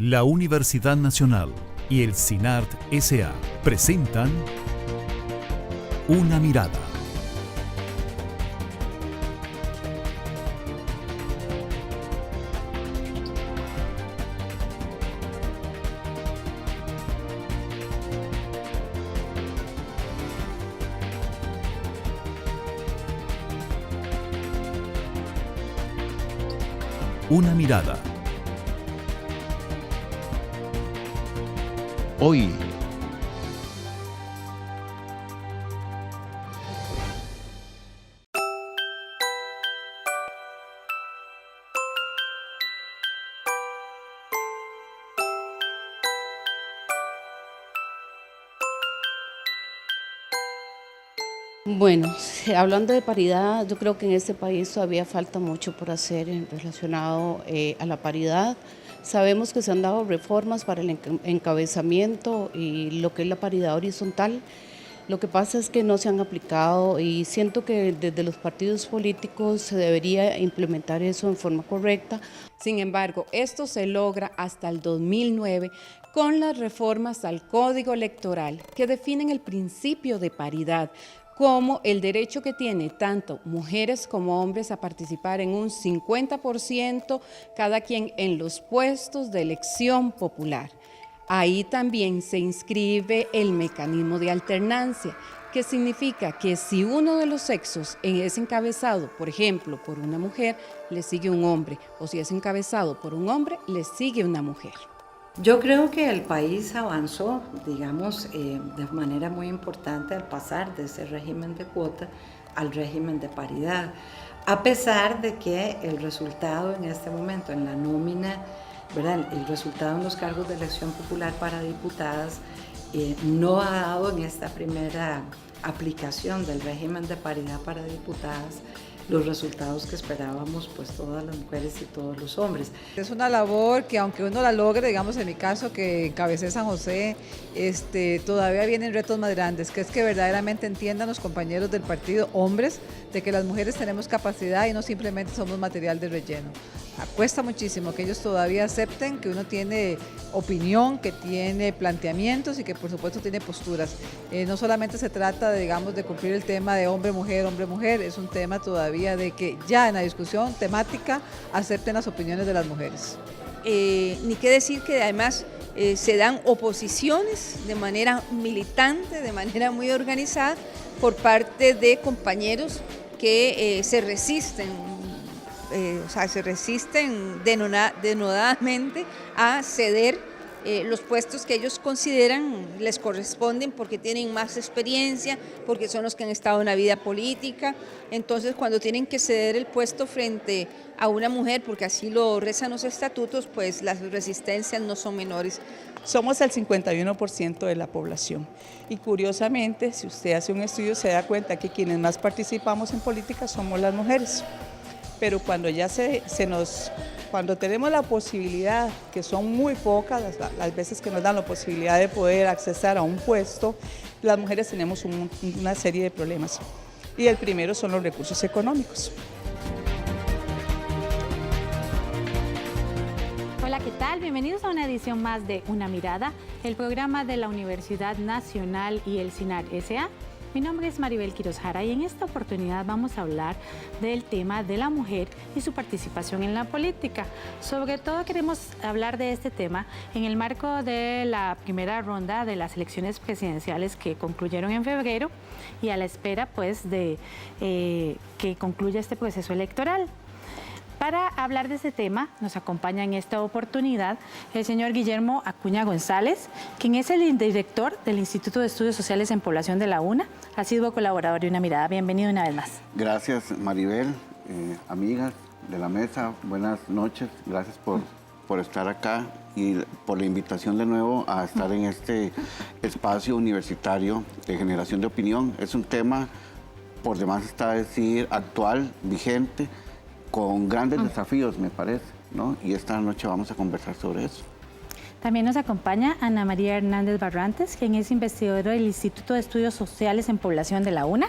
La Universidad Nacional y el CINART S.A. presentan Una Mirada. Una Mirada. Hoy, Bueno, hablando de paridad, yo creo que en este país todavía falta mucho por hacer relacionado a la paridad. Sabemos que se han dado reformas para el encabezamiento y lo que es la paridad horizontal. Lo que pasa es que no se han aplicado y siento que desde los partidos políticos se debería implementar eso en forma correcta. Sin embargo, esto se logra hasta el 2009 con las reformas al Código Electoral que definen el principio de paridad como el derecho que tiene tanto mujeres como hombres a participar en un 50% cada quien en los puestos de elección popular. Ahí también se inscribe el mecanismo de alternancia, que significa que si uno de los sexos es encabezado, por ejemplo, por una mujer, le sigue un hombre, o si es encabezado por un hombre, le sigue una mujer. Yo creo que el país avanzó, digamos, de manera muy importante al pasar de ese régimen de cuota al régimen de paridad, a pesar de que el resultado en este momento en la nómina, ¿verdad? El resultado en los cargos de elección popular para diputadas no ha dado en esta primera aplicación del régimen de paridad para diputadas los resultados que esperábamos pues todas las mujeres y todos los hombres. Es una labor que aunque uno la logre, digamos en mi caso que encabecé San José, todavía vienen retos más grandes, que es que verdaderamente entiendan los compañeros del partido, hombres, de que las mujeres tenemos capacidad y no simplemente somos material de relleno. Cuesta muchísimo que ellos todavía acepten que uno tiene opinión, que tiene planteamientos y que por supuesto tiene posturas. No solamente se trata, digamos, de cumplir el tema de hombre-mujer, es un tema todavía de que ya en la discusión temática acepten las opiniones de las mujeres. Ni qué decir que además se dan oposiciones de manera militante, de manera muy organizada por parte de compañeros que se resisten. Se resisten denodadamente a ceder los puestos que ellos consideran les corresponden porque tienen más experiencia, porque son los que han estado en la vida política. Entonces, cuando tienen que ceder el puesto frente a una mujer, porque así lo rezan los estatutos, pues las resistencias no son menores. Somos el 51% de la población y curiosamente, si usted hace un estudio, se da cuenta que quienes más participamos en política somos las mujeres. Pero cuando ya cuando tenemos la posibilidad, que son muy pocas las veces que nos dan la posibilidad de poder accesar a un puesto, las mujeres tenemos una serie de problemas. Y el primero son los recursos económicos. Hola, ¿qué tal? Bienvenidos a una edición más de Una Mirada, el programa de la Universidad Nacional y el CINART S.A. Mi nombre es Maribel Quiroz Jara y en esta oportunidad vamos a hablar del tema de la mujer y su participación en la política. Sobre todo queremos hablar de este tema en el marco de la primera ronda de las elecciones presidenciales que concluyeron en febrero y a la espera pues de que concluya este proceso electoral. Para hablar de este tema, nos acompaña en esta oportunidad el señor Guillermo Acuña González, quien es el director del Instituto de Estudios Sociales en Población de la UNA. Ha sido colaborador de Una Mirada. Bienvenido una vez más. gracias Maribel, amigas de la mesa, buenas noches, gracias por estar acá y por la invitación de nuevo a estar en este espacio universitario de generación de opinión. Es un tema, por demás está decir, actual, vigente, con grandes desafíos, me parece, ¿no? Y esta noche vamos a conversar sobre eso. También nos acompaña Ana María Hernández Barrantes, quien es investigadora del Instituto de Estudios Sociales en Población de la UNA,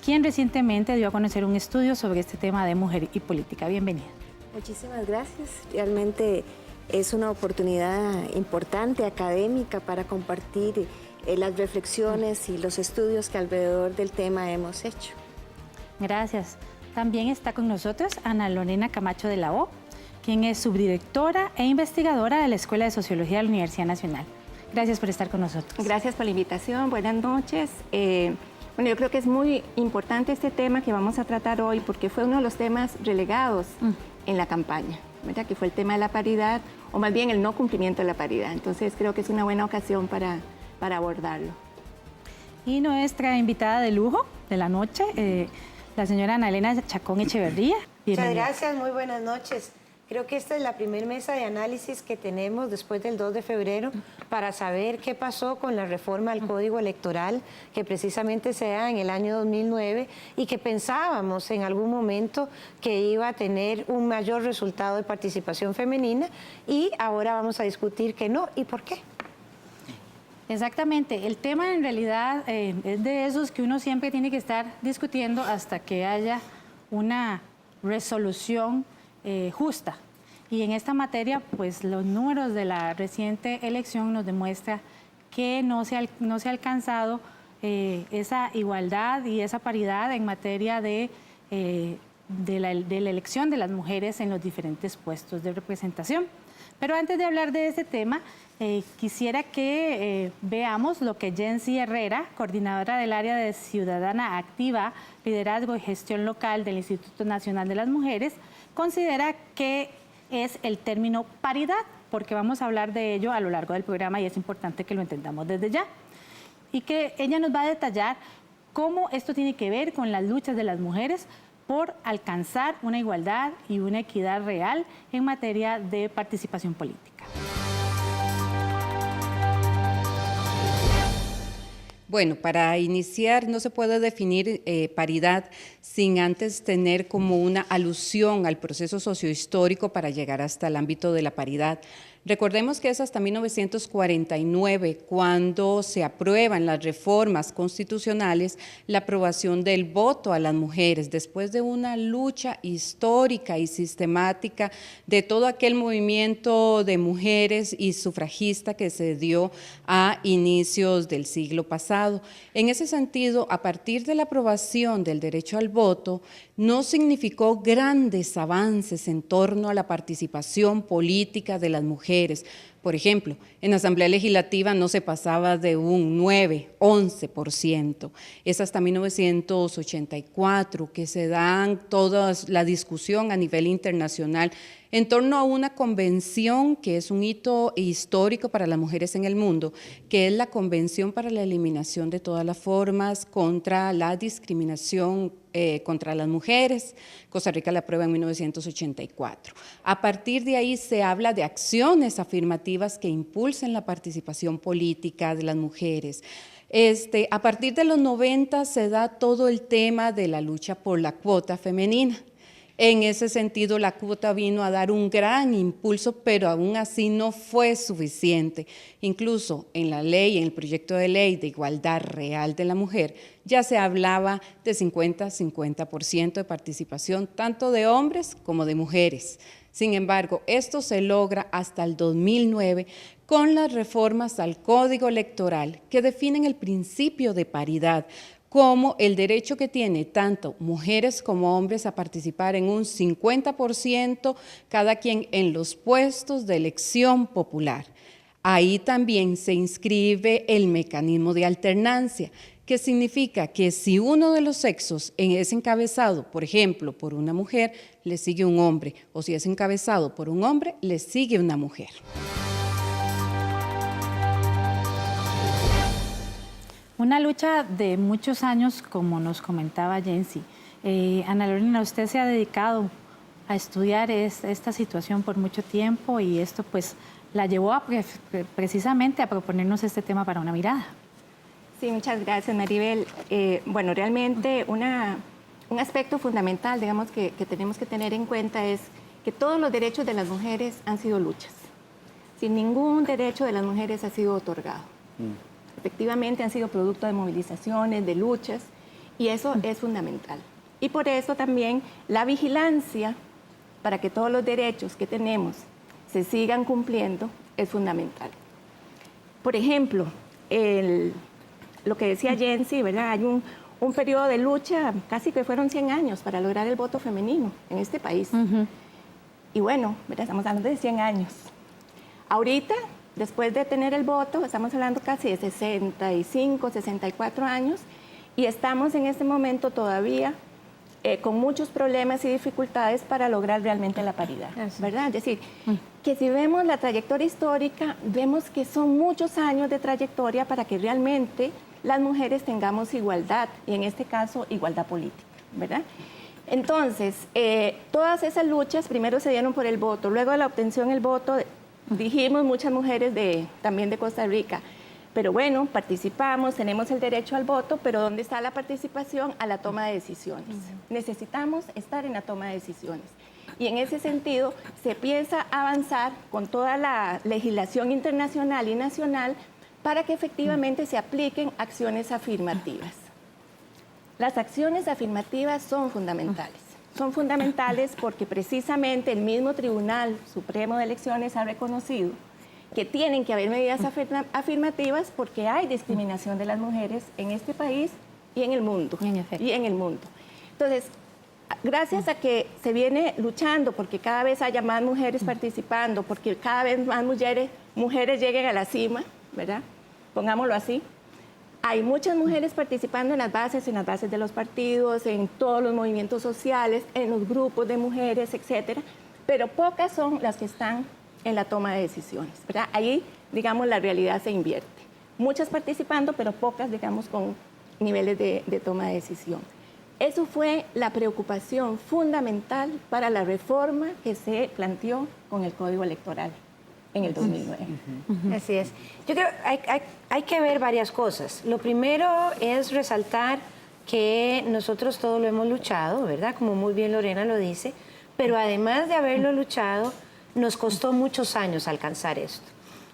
quien recientemente dio a conocer un estudio sobre este tema de mujer y política. Bienvenida. Muchísimas gracias. Realmente Es una oportunidad importante, académica, para compartir las reflexiones y los estudios que alrededor del tema hemos hecho. Gracias. También está con nosotros Ana Lorena Camacho de la O, quien es subdirectora e investigadora de la Escuela de Sociología de la Universidad Nacional. Gracias por estar con nosotros. Gracias por la invitación, buenas noches. Bueno, yo creo que es muy importante este tema que vamos a tratar hoy porque fue uno de los temas relegados en la campaña, ¿verdad? Que fue el tema de la paridad, o más bien el no cumplimiento de la paridad. Entonces creo que es una buena ocasión para abordarlo. Y nuestra invitada de lujo de la noche, la señora Ana Elena Chacón Echeverría. Muchas gracias, muy buenas noches. Creo que esta es la primera mesa de análisis que tenemos después del 2 de febrero para saber qué pasó con la reforma al Código Electoral que precisamente se da en el año 2009 y que pensábamos en algún momento que iba a tener un mayor resultado de participación femenina y ahora vamos a discutir que no y por qué. Exactamente, el tema en realidad es de esos que uno siempre tiene que estar discutiendo hasta que haya una resolución justa. Y en esta materia, pues los números de la reciente elección nos demuestran que no se ha alcanzado esa igualdad y esa paridad en materia de la elección de las mujeres en los diferentes puestos de representación. Pero antes de hablar de ese tema, quisiera que veamos lo que Jensi Herrera, coordinadora del área de Ciudadana Activa, Liderazgo y Gestión Local del Instituto Nacional de las Mujeres, considera que es el término paridad, porque vamos a hablar de ello a lo largo del programa y es importante que lo entendamos desde ya. Y que ella nos va a detallar cómo esto tiene que ver con las luchas de las mujeres por alcanzar una igualdad y una equidad real en materia de participación política. Bueno, para iniciar no se puede definir paridad sin antes tener como una alusión al proceso sociohistórico para llegar hasta el ámbito de la paridad. Recordemos que es hasta 1949 cuando se aprueban las reformas constitucionales la aprobación del voto a las mujeres, después de una lucha histórica y sistemática de todo aquel movimiento de mujeres y sufragista que se dio a inicios del siglo pasado. En ese sentido, a partir de la aprobación del derecho al voto, no significó grandes avances en torno a la participación política de las mujeres. Por ejemplo, en la Asamblea Legislativa no se pasaba de un 9, 11%. Es hasta 1984 que se dan toda la discusión a nivel internacional en torno a una convención que es un hito histórico para las mujeres en el mundo, que es la Convención para la Eliminación de todas las formas contra la discriminación contra las mujeres. Costa Rica la aprueba en 1984. A partir de ahí se habla de acciones afirmativas que impulsen la participación política de las mujeres. A partir de los 90 se da todo el tema de la lucha por la cuota femenina. En ese sentido, la cuota vino a dar un gran impulso, pero aún así no fue suficiente. Incluso en la ley, en el proyecto de ley de igualdad real de la mujer, ya se hablaba de 50-50% de participación, tanto de hombres como de mujeres. Sin embargo, esto se logra hasta el 2009 con las reformas al Código Electoral que definen el principio de paridad, como el derecho que tiene tanto mujeres como hombres a participar en un 50% cada quien en los puestos de elección popular. Ahí también se inscribe el mecanismo de alternancia, que significa que si uno de los sexos es encabezado, por ejemplo, por una mujer, le sigue un hombre, o si es encabezado por un hombre, le sigue una mujer. Una lucha de muchos años, como nos comentaba Jensi. Ana Lorena, usted se ha dedicado a estudiar esta situación por mucho tiempo y esto pues la llevó precisamente a proponernos este tema para una mirada. Sí, muchas gracias, Maribel. Bueno, realmente un aspecto fundamental, digamos, que tenemos que tener en cuenta es que todos los derechos de las mujeres han sido luchas. Sin ningún derecho de las mujeres ha sido otorgado. Efectivamente han sido producto de movilizaciones, de luchas, y eso es fundamental. Y por eso también la vigilancia para que todos los derechos que tenemos se sigan cumpliendo es fundamental. Por ejemplo, lo que decía Jensi, ¿verdad? Hay un periodo de lucha, casi que fueron 100 años para lograr el voto femenino en este país. Y bueno, ¿verdad? Estamos hablando de 100 años. Ahorita, después de tener el voto, estamos hablando casi de 65, 64 años, y estamos en este momento todavía con muchos problemas y dificultades para lograr realmente la paridad, ¿verdad? Es decir, que si vemos la trayectoria histórica, vemos que son muchos años de trayectoria para que realmente las mujeres tengamos igualdad, y en este caso, igualdad política, ¿verdad? Entonces, todas esas luchas primero se dieron por el voto, luego de la obtención del voto, dijimos muchas mujeres también de Costa Rica, pero bueno, participamos, tenemos el derecho al voto, pero ¿dónde está la participación? A la toma de decisiones. Necesitamos estar en la toma de decisiones. Y en ese sentido se empieza a avanzar con toda la legislación internacional y nacional para que efectivamente se apliquen acciones afirmativas. Las acciones afirmativas son fundamentales. Son fundamentales porque precisamente el mismo Tribunal Supremo de Elecciones ha reconocido que tienen que haber medidas afirmativas porque hay discriminación de las mujeres en este país y en el mundo. Y en el mundo. Entonces, gracias a que se viene luchando porque cada vez haya más mujeres participando, porque cada vez más mujeres lleguen a la cima, ¿verdad? Pongámoslo así. Hay muchas mujeres participando en las bases de los partidos, en todos los movimientos sociales, en los grupos de mujeres, etcétera, pero pocas son las que están en la toma de decisiones, ¿verdad? Ahí, digamos, la realidad se invierte. Muchas participando, pero pocas, digamos, con niveles de toma de decisión. Eso fue la preocupación fundamental para la reforma que se planteó con el Código Electoral en el 2009. Así es. Yo creo que hay que ver varias cosas. Lo primero es resaltar que nosotros todos lo hemos luchado, ¿verdad? Como muy bien Lorena lo dice, pero además de haberlo luchado, nos costó muchos años alcanzar esto.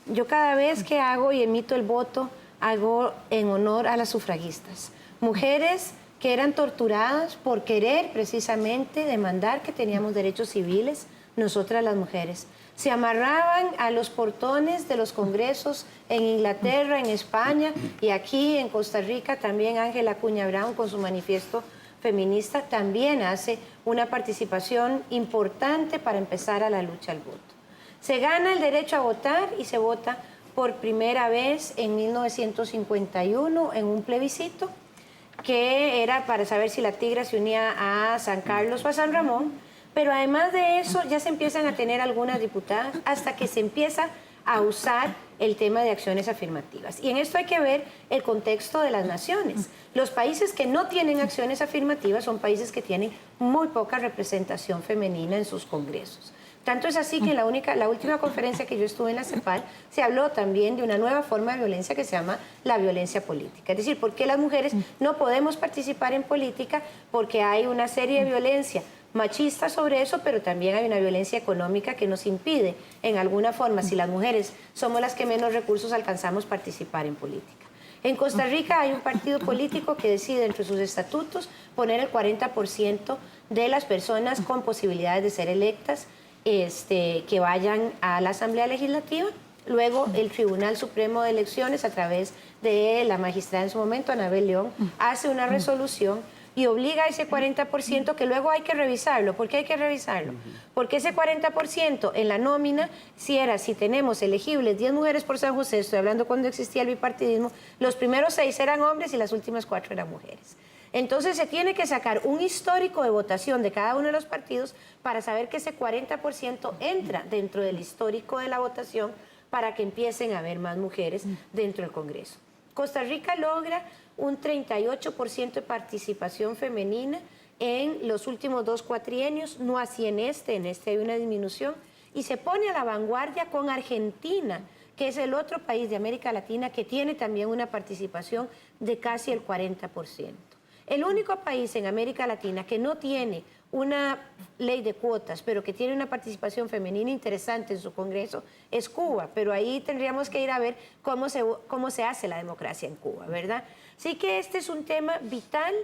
Yo cada vez que hago y emito el voto, hago en honor a las sufragistas. Mujeres que eran torturadas por querer precisamente demandar que teníamos derechos civiles, nosotras las mujeres. Se amarraban a los portones de los congresos en Inglaterra, en España y aquí en Costa Rica también Ángela Acuña Brown con su manifiesto feminista también hace una participación importante para empezar a la lucha al voto. Se gana el derecho a votar y se vota por primera vez en 1951 en un plebiscito que era para saber si la Tigra se unía a San Carlos o a San Ramón, pero además de eso ya se empiezan a tener algunas diputadas hasta que se empieza a usar el tema de acciones afirmativas. Y en esto hay que ver el contexto de las naciones. Los países que no tienen acciones afirmativas son países que tienen muy poca representación femenina en sus congresos. Tanto es así que en la última conferencia que yo estuve en la CEPAL se habló también de una nueva forma de violencia que se llama la violencia política. Es decir, ¿por qué las mujeres no podemos participar en política? Porque hay una serie de violencia machista sobre eso, pero también hay una violencia económica que nos impide, en alguna forma, si las mujeres somos las que menos recursos alcanzamos, participar en política. En Costa Rica hay un partido político que decide entre sus estatutos poner el 40% de las personas con posibilidades de ser electas que vayan a la Asamblea Legislativa. Luego el Tribunal Supremo de Elecciones, a través de la magistrada en su momento, Anabel León, hace una resolución y obliga a ese 40% que luego hay que revisarlo. ¿Por qué hay que revisarlo? Porque ese 40% en la nómina, si tenemos elegibles 10 mujeres por San José, estoy hablando cuando existía el bipartidismo, los primeros 6 eran hombres y las últimas 4 eran mujeres. Entonces se tiene que sacar un histórico de votación de cada uno de los partidos para saber que ese 40% entra dentro del histórico de la votación para que empiecen a haber más mujeres dentro del Congreso. Costa Rica logra un 38% de participación femenina en los últimos 2 cuatrienios, no así en este hay una disminución, y se pone a la vanguardia con Argentina, que es el otro país de América Latina que tiene también una participación de casi el 40%. El único país en América Latina que no tiene una ley de cuotas, pero que tiene una participación femenina interesante en su Congreso, es Cuba, pero ahí tendríamos que ir a ver cómo se hace la democracia en Cuba, ¿verdad? Así que este es un tema vital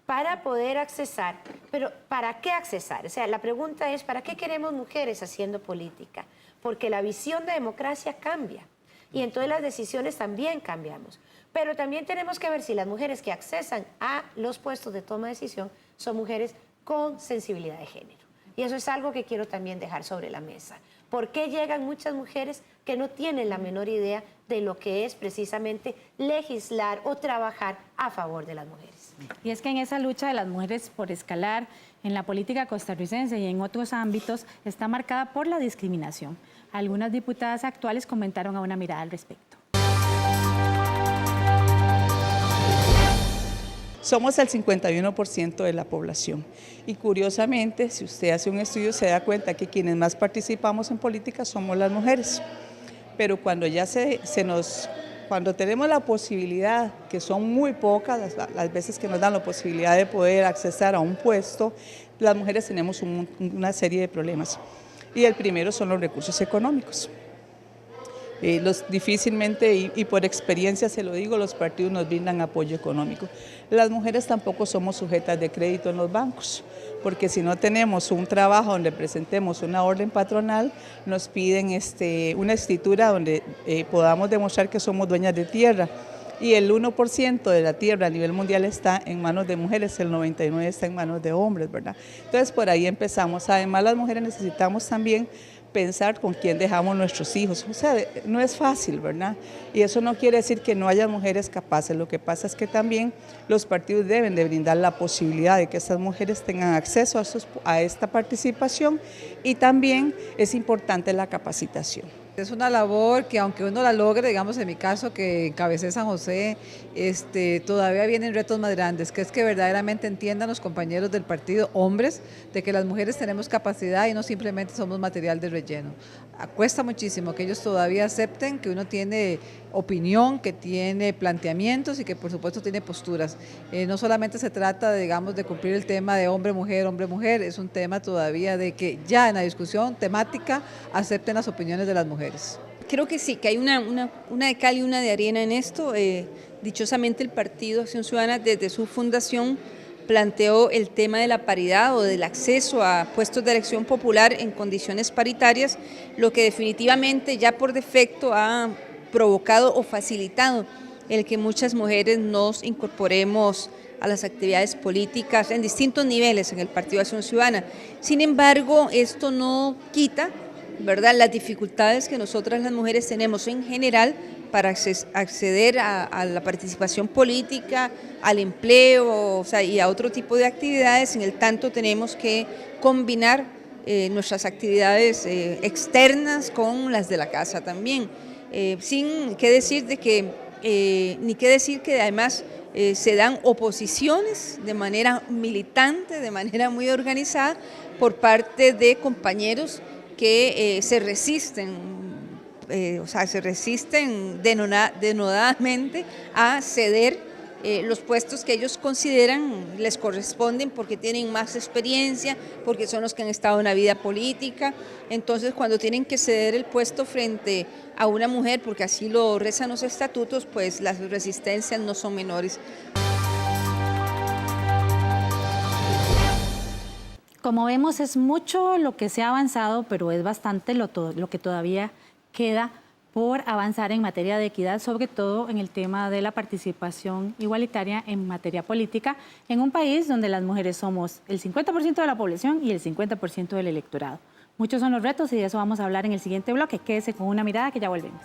para poder accesar, pero ¿para qué accesar? O sea, la pregunta es, ¿para qué queremos mujeres haciendo política? porque la visión de democracia cambia y entonces las decisiones también cambiamos. Pero también tenemos que ver si las mujeres que accesan a los puestos de toma de decisión son mujeres con sensibilidad de género. Y eso es algo que quiero también dejar sobre la mesa. ¿Por qué llegan muchas mujeres que no tienen la menor idea de lo que es precisamente legislar o trabajar a favor de las mujeres? Y es que en esa lucha de las mujeres por escalar en la política costarricense y en otros ámbitos está marcada por la discriminación. Algunas diputadas actuales comentaron a Una Mirada al respecto. Somos el 51% de la población y curiosamente, si usted hace un estudio, se da cuenta que quienes más participamos en política somos las mujeres. Pero cuando ya cuando tenemos la posibilidad, que son muy pocas las veces que nos dan la posibilidad de poder acceder a un puesto, las mujeres tenemos una serie de problemas. Y el primero son los recursos económicos. Difícilmente, y por experiencia se lo digo, los partidos nos brindan apoyo económico. Las mujeres tampoco somos sujetas de crédito en los bancos, porque si no tenemos un trabajo donde presentemos una orden patronal, nos piden una escritura donde podamos demostrar que somos dueñas de tierra. Y el 1% de la tierra a nivel mundial está en manos de mujeres, el 99% está en manos de hombres, ¿verdad? Entonces por ahí empezamos. Además las mujeres necesitamos también pensar con quién dejamos nuestros hijos. O sea, no es fácil, ¿verdad? Y eso no quiere decir que no haya mujeres capaces. Lo que pasa es que también los partidos deben de brindar la posibilidad de que estas mujeres tengan acceso a esta participación y también es importante la capacitación. Es una labor que aunque uno la logre, digamos en mi caso que encabecé San José, todavía vienen retos más grandes, que es que verdaderamente entiendan los compañeros del partido, hombres, de que las mujeres tenemos capacidad y no simplemente somos material de relleno. Cuesta muchísimo que ellos todavía acepten que uno tiene opinión, que tiene planteamientos y que por supuesto tiene posturas. No solamente se trata, digamos, de cumplir el tema de hombre-mujer, es un tema todavía de que ya en la discusión temática acepten las opiniones de las mujeres. Creo que sí, que hay una de cal y una de arena en esto. Dichosamente el Partido Acción Ciudadana desde su fundación planteó el tema de la paridad o del acceso a puestos de elección popular en condiciones paritarias, lo que definitivamente ya por defecto ha provocado o facilitado el que muchas mujeres nos incorporemos a las actividades políticas en distintos niveles en el Partido Acción Ciudadana. Sin embargo, esto no quita, ¿verdad?, las dificultades que nosotras las mujeres tenemos en general para acceder a la participación política, al empleo, o sea, y a otro tipo de actividades. En el tanto tenemos que combinar nuestras actividades externas con las de la casa también, sin que decir de que ni que decir que además se dan oposiciones de manera militante, de manera muy organizada por parte de compañeros que se resisten, denodadamente a ceder los puestos que ellos consideran les corresponden porque tienen más experiencia, porque son los que han estado en la vida política. Entonces, cuando tienen que ceder el puesto frente a una mujer, porque así lo rezan los estatutos, pues las resistencias no son menores. Como vemos, es mucho lo que se ha avanzado, pero es bastante lo que todavía queda por avanzar en materia de equidad, sobre todo en el tema de la participación igualitaria en materia política, en un país donde las mujeres somos el 50% de la población y el 50% del electorado. Muchos son los retos y de eso vamos a hablar en el siguiente bloque. Quédese con Una Mirada, que ya volvemos.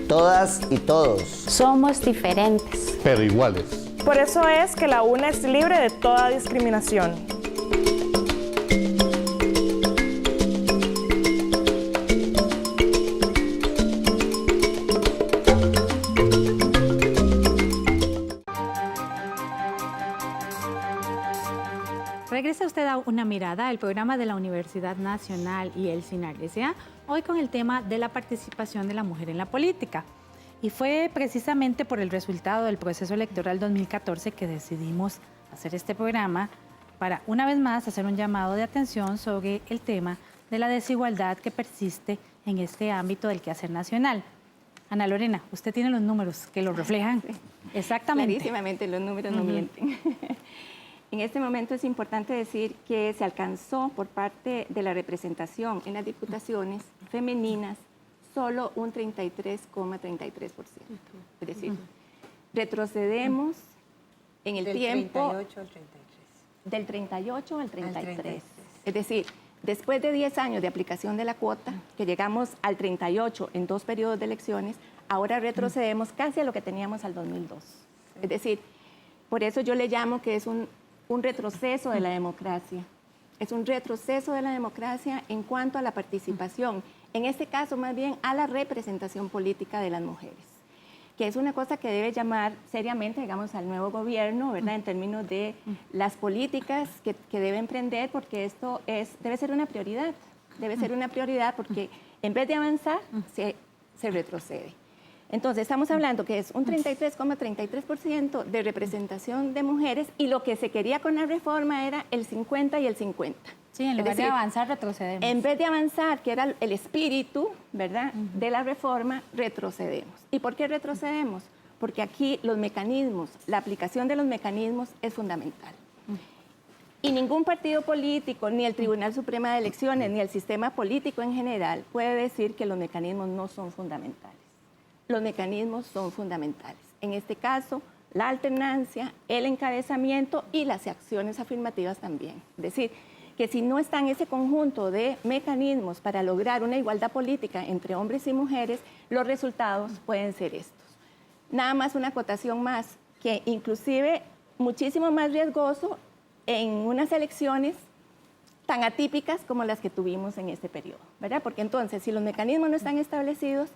Todas y todos somos diferentes, pero iguales. Por eso es que la UNA es libre de toda discriminación. Regresa usted a Una Mirada, el programa de la Universidad Nacional y el CINAR S.A., hoy con el tema de la participación de la mujer en la política. Y fue precisamente por el resultado del proceso electoral 2014 que decidimos hacer este programa para una vez más hacer un llamado de atención sobre el tema de la desigualdad que persiste en este ámbito del quehacer nacional. Ana Lorena, usted tiene los números que lo reflejan exactamente. Clarísimamente, los números no mienten. En este momento es importante decir que se alcanzó por parte de la representación en las diputaciones femeninas solo un 33,33%. Es decir, retrocedemos en el tiempo... Del 38 al 33. Es decir, después de 10 años de aplicación de la cuota, que llegamos al 38 en 2 periodos de elecciones, ahora retrocedemos casi a lo que teníamos al 2002. Es decir, por eso yo le llamo que es un retroceso de la democracia. Es un retroceso de la democracia en cuanto a la participación, en este caso más bien a la representación política de las mujeres, que es una cosa que debe llamar seriamente, digamos, al nuevo gobierno, ¿verdad?, en términos de las políticas que debe emprender, porque esto debe ser una prioridad. Debe ser una prioridad porque en vez de avanzar, se retrocede. Entonces, estamos hablando que es un 33,33% de representación de mujeres y lo que se quería con la reforma era el 50 y el 50. Sí, en lugar de avanzar, retrocedemos. En vez de avanzar, que era el espíritu, ¿verdad?, de la reforma, retrocedemos. ¿Y por qué retrocedemos? Porque aquí los mecanismos, la aplicación de los mecanismos es fundamental. Y ningún partido político, ni el Tribunal Supremo de Elecciones, ni el sistema político en general puede decir que los mecanismos no son fundamentales. Los mecanismos son fundamentales. En este caso, la alternancia, el encabezamiento y las acciones afirmativas también. Es decir, que si no está en ese conjunto de mecanismos para lograr una igualdad política entre hombres y mujeres, los resultados pueden ser estos. Nada más una acotación más, que inclusive muchísimo más riesgoso en unas elecciones tan atípicas como las que tuvimos en este periodo, ¿verdad? Porque entonces, si los mecanismos no están establecidos,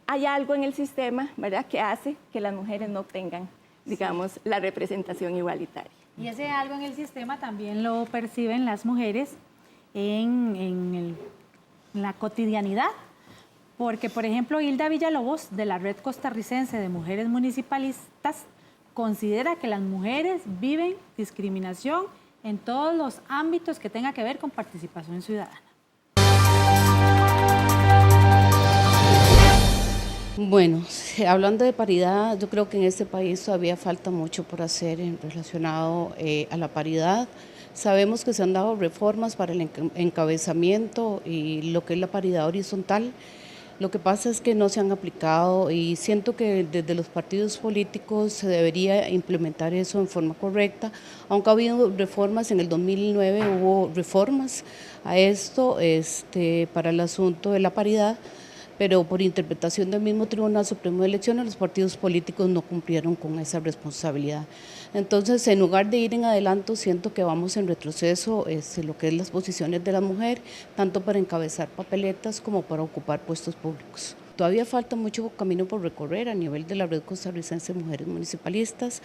hay algo en el sistema, ¿verdad?, que hace que las mujeres no obtengan, digamos, la representación igualitaria. Y ese algo en el sistema también lo perciben las mujeres en la cotidianidad, porque, por ejemplo, Hilda Villalobos, de la Red Costarricense de Mujeres Municipalistas, considera que las mujeres viven discriminación en todos los ámbitos que tenga que ver con participación ciudadana. Bueno, hablando de paridad, yo creo que en este país todavía falta mucho por hacer relacionado a la paridad. Sabemos que se han dado reformas para el encabezamiento y lo que es la paridad horizontal. Lo que pasa es que no se han aplicado y siento que desde los partidos políticos se debería implementar eso en forma correcta. Aunque ha habido reformas, en el 2009 hubo reformas a esto para el asunto de la paridad, pero por interpretación del mismo Tribunal Supremo de Elecciones, los partidos políticos no cumplieron con esa responsabilidad. Entonces, en lugar de ir en adelanto, siento que vamos en retroceso lo que es las posiciones de la mujer, tanto para encabezar papeletas como para ocupar puestos públicos. Todavía falta mucho camino por recorrer a nivel de la Red Costarricense de Mujeres Municipalistas.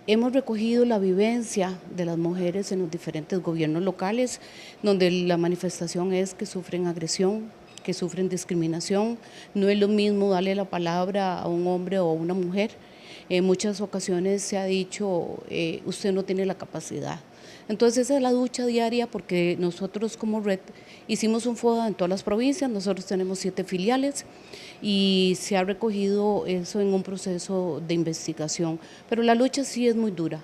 Hemos recogido la vivencia de las mujeres en los diferentes gobiernos locales, donde la manifestación es que sufren agresión, que sufren discriminación. No es lo mismo darle la palabra a un hombre o a una mujer. En muchas ocasiones se ha dicho, usted no tiene la capacidad. Entonces esa es la lucha diaria, porque nosotros como red hicimos un FODA en todas las provincias, nosotros tenemos 7 filiales y se ha recogido eso en un proceso de investigación, pero la lucha sí es muy dura.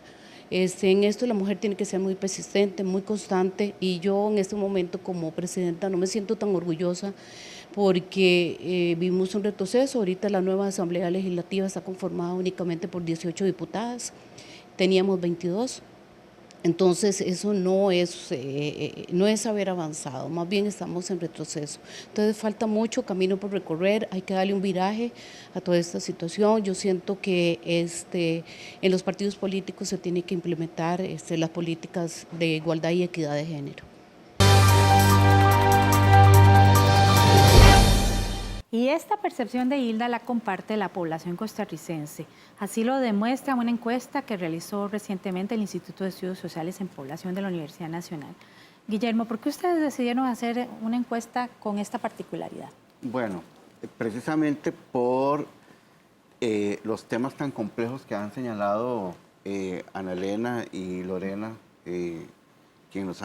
En esto la mujer tiene que ser muy persistente, muy constante, y yo en este momento como presidenta no me siento tan orgullosa porque vimos un retroceso. Ahorita la nueva Asamblea Legislativa está conformada únicamente por 18 diputadas, teníamos 22. Entonces eso no es haber avanzado, más bien estamos en retroceso. Entonces falta mucho camino por recorrer, hay que darle un viraje a toda esta situación. Yo siento que en los partidos políticos se tiene que implementar las políticas de igualdad y equidad de género. Y esta percepción de Hilda la comparte la población costarricense. Así lo demuestra una encuesta que realizó recientemente el Instituto de Estudios Sociales en Población de la Universidad Nacional. Guillermo, ¿por qué ustedes decidieron hacer una encuesta con esta particularidad? Bueno, precisamente por los temas tan complejos que han señalado Ana Elena y Lorena, quienes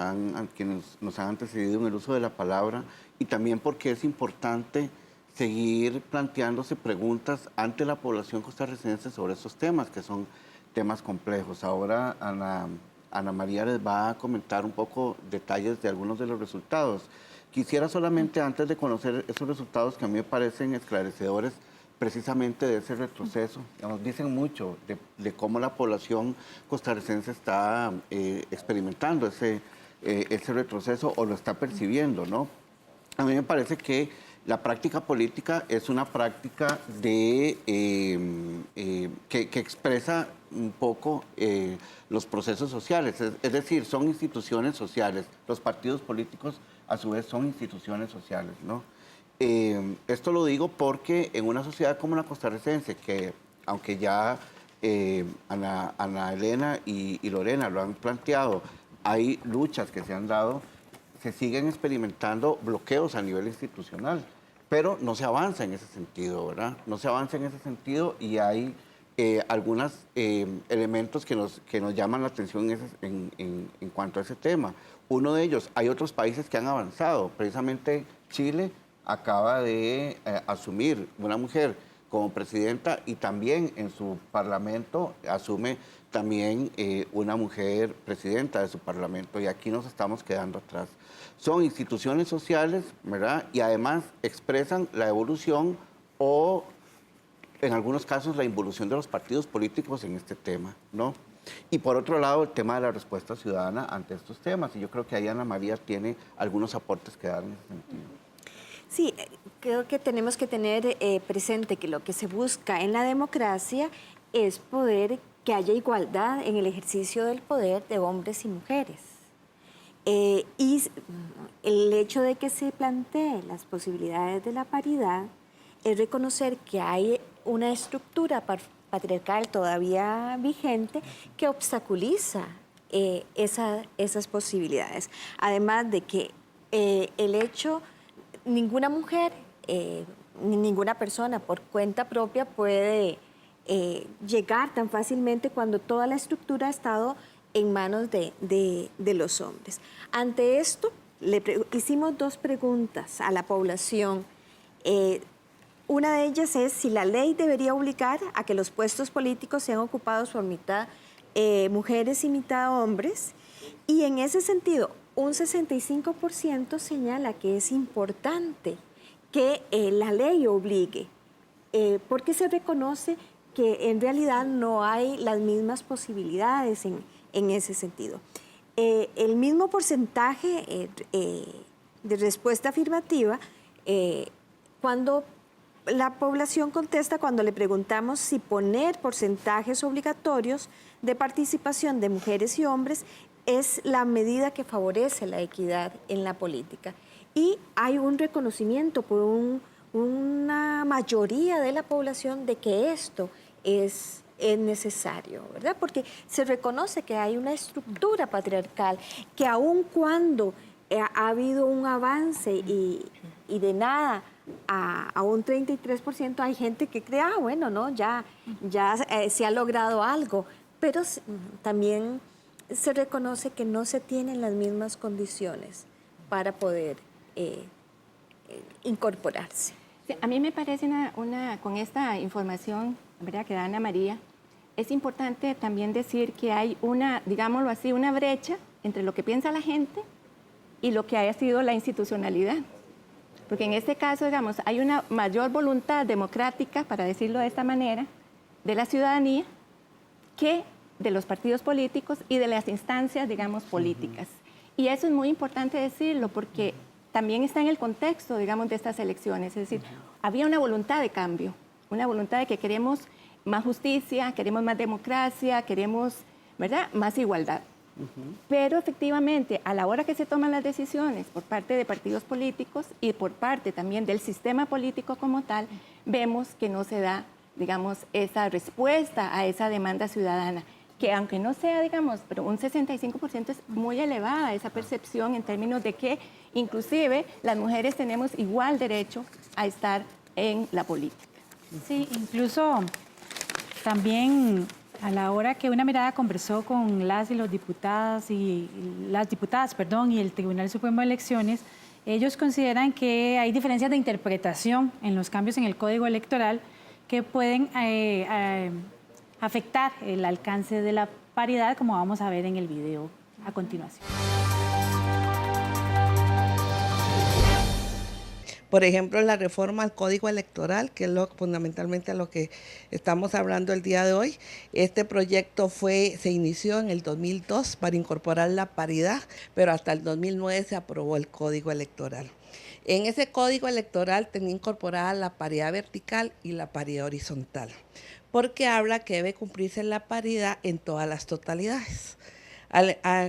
nos han antecedido en el uso de la palabra, y también porque es importante seguir planteándose preguntas ante la población costarricense sobre estos temas, que son temas complejos. Ahora Ana María les va a comentar un poco detalles de algunos de los resultados. Quisiera solamente, antes de conocer esos resultados que a mí me parecen esclarecedores, precisamente de ese retroceso. Nos dicen mucho de cómo la población costarricense está experimentando ese retroceso o lo está percibiendo, ¿no? A mí me parece que la práctica política es una práctica que expresa un poco los procesos sociales, es decir, son instituciones sociales. Los partidos políticos, a su vez, son instituciones sociales, ¿no? Esto lo digo porque en una sociedad como la costarricense, que aunque ya Ana Elena y Lorena lo han planteado, hay luchas que se han dado, se siguen experimentando bloqueos a nivel institucional, pero no se avanza en ese sentido, ¿verdad? No se avanza en ese sentido y hay algunos elementos que nos llaman la atención en cuanto a ese tema. Uno de ellos, hay otros países que han avanzado, precisamente Chile acaba de asumir una mujer como presidenta y también en su parlamento asume también una mujer presidenta de su parlamento, y aquí nos estamos quedando atrás. Son instituciones sociales, ¿verdad? Y además expresan la evolución o, en algunos casos, la involución de los partidos políticos en este tema, ¿no? Y por otro lado, el tema de la respuesta ciudadana ante estos temas, y yo creo que ahí Ana María tiene algunos aportes que dar en ese sentido. Sí, creo que tenemos que tener presente que lo que se busca en la democracia es poder que haya igualdad en el ejercicio del poder de hombres y mujeres. Y el hecho de que se planteen las posibilidades de la paridad es reconocer que hay una estructura patriarcal todavía vigente que obstaculiza esas posibilidades. Además de que el hecho, ninguna mujer, ninguna persona por cuenta propia puede llegar tan fácilmente cuando toda la estructura ha estado en manos de los hombres. Ante esto, hicimos dos preguntas a la población. Una de ellas es si la ley debería obligar a que los puestos políticos sean ocupados por mitad mujeres y mitad hombres. Y en ese sentido, un 65% señala que es importante que la ley obligue, porque se reconoce que en realidad no hay las mismas posibilidades en ese sentido. El mismo porcentaje de respuesta afirmativa, cuando la población contesta, cuando le preguntamos si poner porcentajes obligatorios de participación de mujeres y hombres es la medida que favorece la equidad en la política. Y hay un reconocimiento por una mayoría de la población de que esto es necesario, ¿verdad? Porque se reconoce que hay una estructura patriarcal que aun cuando ha habido un avance y de nada a un 33%, hay gente que cree, bueno, no, ya se ha logrado algo, pero también se reconoce que no se tienen las mismas condiciones para poder incorporarse. Sí, a mí me parece con esta información, ¿verdad?, que da Ana María, es importante también decir que hay digámoslo así, una brecha entre lo que piensa la gente y lo que haya sido la institucionalidad. Porque en este caso, digamos, hay una mayor voluntad democrática, para decirlo de esta manera, de la ciudadanía que de los partidos políticos y de las instancias, digamos, políticas. Y eso es muy importante decirlo porque también está en el contexto, digamos, de estas elecciones. Es decir, había una voluntad de cambio, una voluntad de que queremos más justicia, queremos más democracia, queremos, ¿verdad?, más igualdad. Pero efectivamente, a la hora que se toman las decisiones por parte de partidos políticos y por parte también del sistema político como tal, vemos que no se da, digamos, esa respuesta a esa demanda ciudadana, que aunque no sea, digamos, pero un 65% es muy elevada esa percepción en términos de que inclusive las mujeres tenemos igual derecho a estar en la política. Sí, incluso también A la hora que Una Mirada conversó con las y los diputadas y las diputadas, perdón, y el Tribunal Supremo de Elecciones, ellos consideran que hay diferencias de interpretación en los cambios en el Código Electoral que pueden afectar el alcance de la paridad, como vamos a ver en el video a continuación. Por ejemplo, la reforma al Código Electoral, que es fundamentalmente lo que estamos hablando el día de hoy. Este proyecto se inició en el 2002 para incorporar la paridad, pero hasta el 2009 se aprobó el Código Electoral. En ese Código Electoral tenía incorporada la paridad vertical y la paridad horizontal, porque habla que debe cumplirse la paridad en todas las totalidades.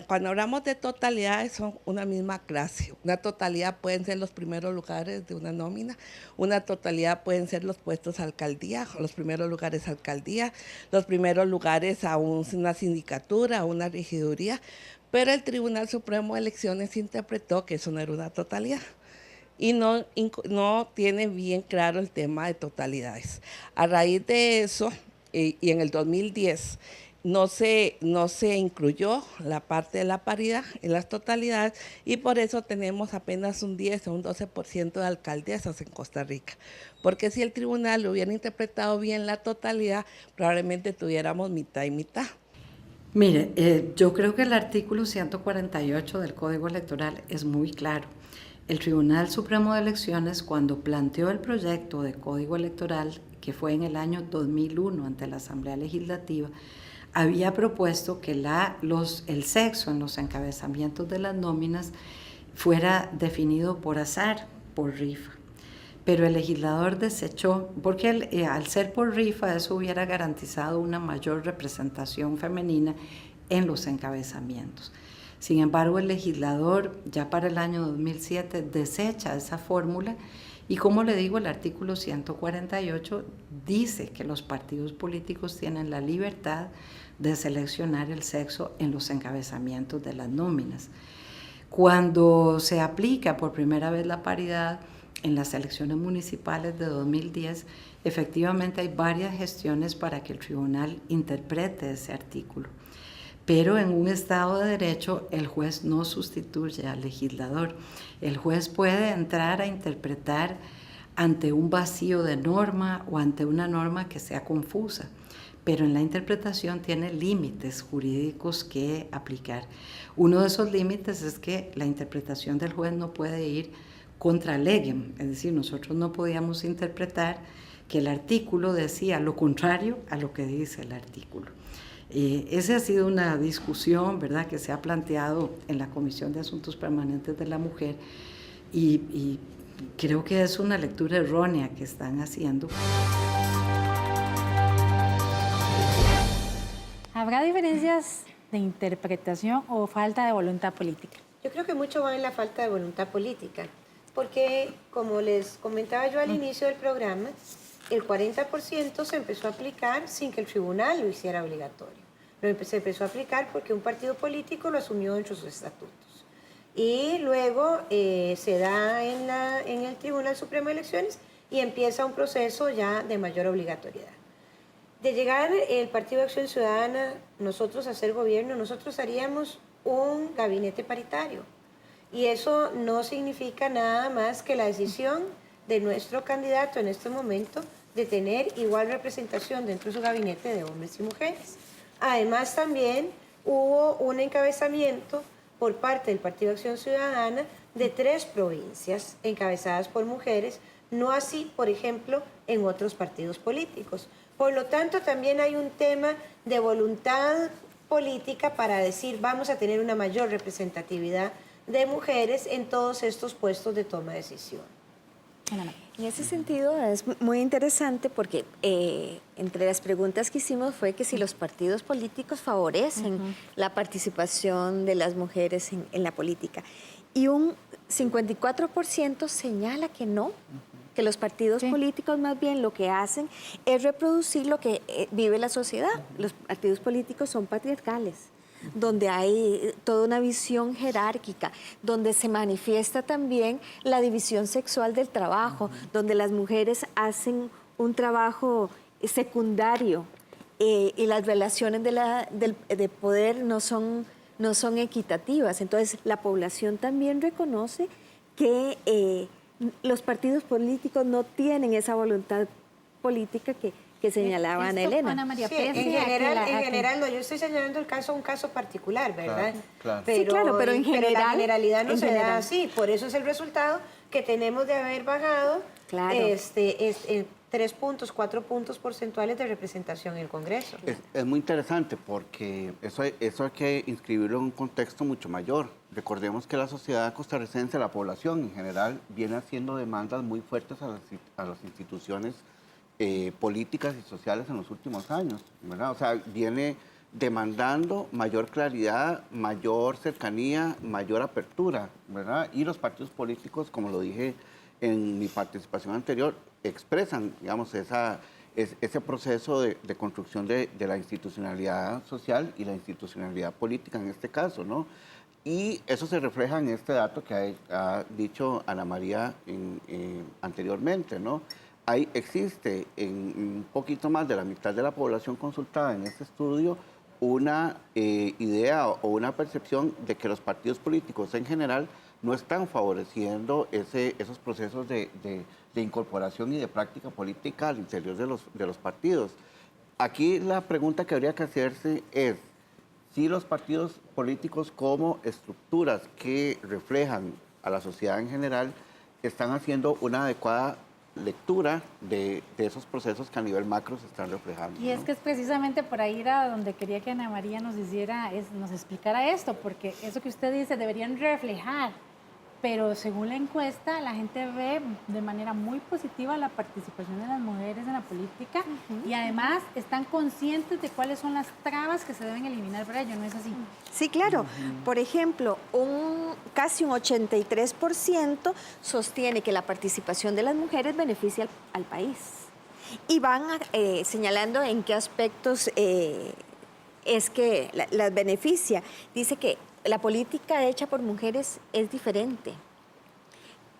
Cuando hablamos de totalidades son una misma clase. Una totalidad pueden ser los primeros lugares de una nómina, una totalidad pueden ser los puestos a alcaldía, los primeros lugares a alcaldía, los primeros lugares a una sindicatura, a una regiduría, pero el Tribunal Supremo de Elecciones interpretó que eso no era una totalidad y no tiene bien claro el tema de totalidades. A raíz de eso, y en el 2010, no se incluyó la parte de la paridad en las totalidades y por eso tenemos apenas un 10 o un 12% de alcaldesas en Costa Rica. Porque si el tribunal hubiera interpretado bien la totalidad, probablemente tuviéramos mitad y mitad. Mire, yo creo que el artículo 148 del Código Electoral es muy claro. El Tribunal Supremo de Elecciones, cuando planteó el proyecto de Código Electoral, que fue en el año 2001 ante la Asamblea Legislativa, había propuesto que el sexo en los encabezamientos de las nóminas fuera definido por azar, por rifa. Pero el legislador desechó, porque al ser por rifa eso hubiera garantizado una mayor representación femenina en los encabezamientos. Sin embargo, el legislador ya para el año 2007 desecha esa fórmula y, como le digo, el artículo 148 dice que los partidos políticos tienen la libertad de seleccionar el sexo en los encabezamientos de las nóminas. Cuando se aplica por primera vez la paridad en las elecciones municipales de 2010, efectivamente hay varias gestiones para que el tribunal interprete ese artículo. Pero en un Estado de Derecho el juez no sustituye al legislador. El juez puede entrar a interpretar ante un vacío de norma o ante una norma que sea confusa, pero en la interpretación tiene límites jurídicos que aplicar. Uno de esos límites es que la interpretación del juez no puede ir contra legem, es decir, nosotros no podíamos interpretar que el artículo decía lo contrario a lo que dice el artículo. Esa ha sido una discusión, ¿verdad?, que se ha planteado en la Comisión de Asuntos Permanentes de la Mujer y creo que es una lectura errónea que están haciendo. ¿Habrá diferencias de interpretación o falta de voluntad política? Yo creo que mucho va en la falta de voluntad política, porque como les comentaba yo al inicio del programa, el 40% se empezó a aplicar sin que el tribunal lo hiciera obligatorio. Se empezó a aplicar porque un partido político lo asumió dentro de sus estatutos. Y luego se da en el Tribunal Supremo de Elecciones y empieza un proceso ya de mayor obligatoriedad. De llegar el Partido de Acción Ciudadana, nosotros a ser gobierno, nosotros haríamos un gabinete paritario. Y eso no significa nada más que la decisión de nuestro candidato en este momento de tener igual representación dentro de su gabinete de hombres y mujeres. Además, también hubo un encabezamiento por parte del Partido de Acción Ciudadana de 3 provincias encabezadas por mujeres, no así, por ejemplo, en otros partidos políticos. Por lo tanto, también hay un tema de voluntad política para decir vamos a tener una mayor representatividad de mujeres en todos estos puestos de toma de decisión. En ese sentido es muy interesante porque entre las preguntas que hicimos fue que si los partidos políticos favorecen la participación de las mujeres en la política. Y un 54% señala que no, que los partidos políticos más bien lo que hacen es reproducir lo que vive la sociedad. Los partidos políticos son patriarcales, donde hay toda una visión jerárquica, donde se manifiesta también la división sexual del trabajo, donde las mujeres hacen un trabajo secundario y las relaciones de poder no son equitativas. Entonces, la población también reconoce que los partidos políticos no tienen esa voluntad política que señalaba Ana Elena. Ana María, sí, en general, no, yo estoy señalando un caso particular, ¿verdad? Claro. Pero en general, la generalidad no se da así. Por eso es el resultado que tenemos de haber bajado 3 puntos, 4 puntos porcentuales de representación en el Congreso. Es muy interesante porque eso hay que inscribirlo en un contexto mucho mayor. Recordemos que la sociedad costarricense, la población en general, viene haciendo demandas muy fuertes a las instituciones políticas y sociales en los últimos años, ¿verdad? O sea, viene demandando mayor claridad, mayor cercanía, mayor apertura, ¿verdad? Y los partidos políticos, como lo dije en mi participación anterior, expresan, digamos, ese proceso de construcción de la institucionalidad social y la institucionalidad política en este caso, ¿no? Y eso se refleja en este dato que ha dicho Ana María anteriormente, ¿no? Existe en un poquito más de la mitad de la población consultada en este estudio una idea o una percepción de que los partidos políticos en general no están favoreciendo esos procesos de incorporación y de práctica política al interior de los partidos. Aquí la pregunta que habría que hacerse es si los partidos políticos como estructuras que reflejan a la sociedad en general están haciendo una adecuada lectura de esos procesos que a nivel macro se están reflejando. Y es que es precisamente por ahí era donde quería que Ana María nos explicara esto, porque eso que usted dice deberían reflejar, pero según la encuesta la gente ve de manera muy positiva la participación de las mujeres en la política y además están conscientes de cuáles son las trabas que se deben eliminar para ello, ¿no es así? Sí, claro. Por ejemplo, casi un 83% sostiene que la participación de las mujeres beneficia al país. Y van señalando en qué aspectos es que las beneficia. Dice que la política hecha por mujeres es diferente,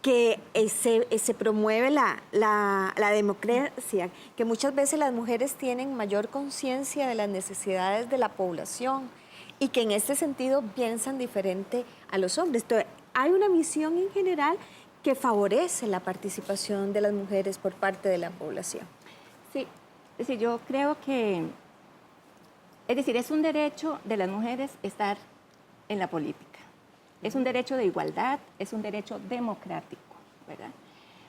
que se promueve la democracia, que muchas veces las mujeres tienen mayor conciencia de las necesidades de la población y que en este sentido piensan diferente a los hombres. Entonces, hay una visión en general que favorece la participación de las mujeres por parte de la población. Sí, es decir, yo creo que, es un derecho de las mujeres estar en la política. Es un derecho de igualdad, es un derecho democrático, ¿verdad?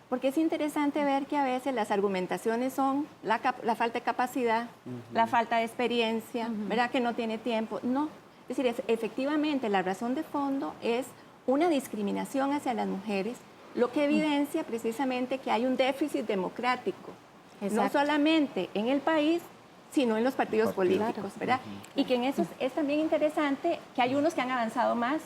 Porque es interesante ver que a veces las argumentaciones son la falta de capacidad, la falta de experiencia, ¿verdad? Que no tiene tiempo. No, es decir, efectivamente la razón de fondo es una discriminación hacia las mujeres, lo que evidencia precisamente que hay un déficit democrático, no solamente en el país, sino en los partidos políticos, ¿verdad? Y que en eso es también interesante que hay unos que han avanzado más,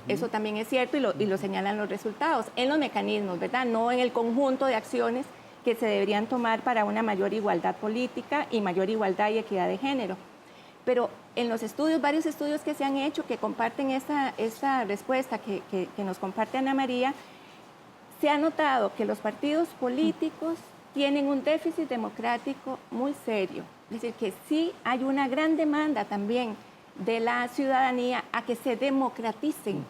eso también es cierto y lo señalan los resultados, en los mecanismos, ¿verdad? No en el conjunto de acciones que se deberían tomar para una mayor igualdad política y mayor igualdad y equidad de género. Pero en los estudios, varios estudios que se han hecho que comparten esta respuesta que nos comparte Ana María, se ha notado que los partidos políticos tienen un déficit democrático muy serio. Es decir, que sí hay una gran demanda también de la ciudadanía a que se democraticen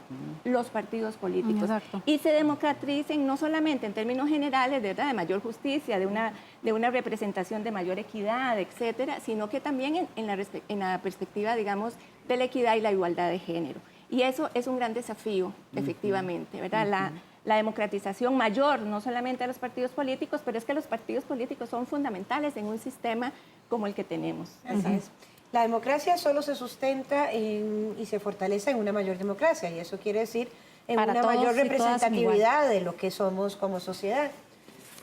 los partidos políticos. Exacto. Y se democraticen no solamente en términos generales, ¿verdad?, de mayor justicia, de una representación de mayor equidad, etcétera, sino que también en la perspectiva, digamos, de la equidad y la igualdad de género. Y eso es un gran desafío, efectivamente, ¿verdad? La democratización mayor, no solamente de los partidos políticos, pero es que los partidos políticos son fundamentales en un sistema como el que tenemos. Así es. La democracia solo se sustenta y se fortalece en una mayor democracia, y eso quiere decir en una mayor representatividad de lo que somos como sociedad.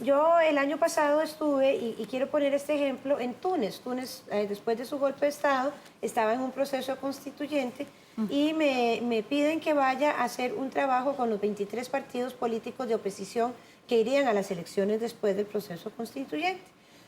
Yo el año pasado estuve, y quiero poner este ejemplo, en Túnez. Túnez, después de su golpe de Estado, estaba en un proceso constituyente y me piden que vaya a hacer un trabajo con los 23 partidos políticos de oposición que irían a las elecciones después del proceso constituyente.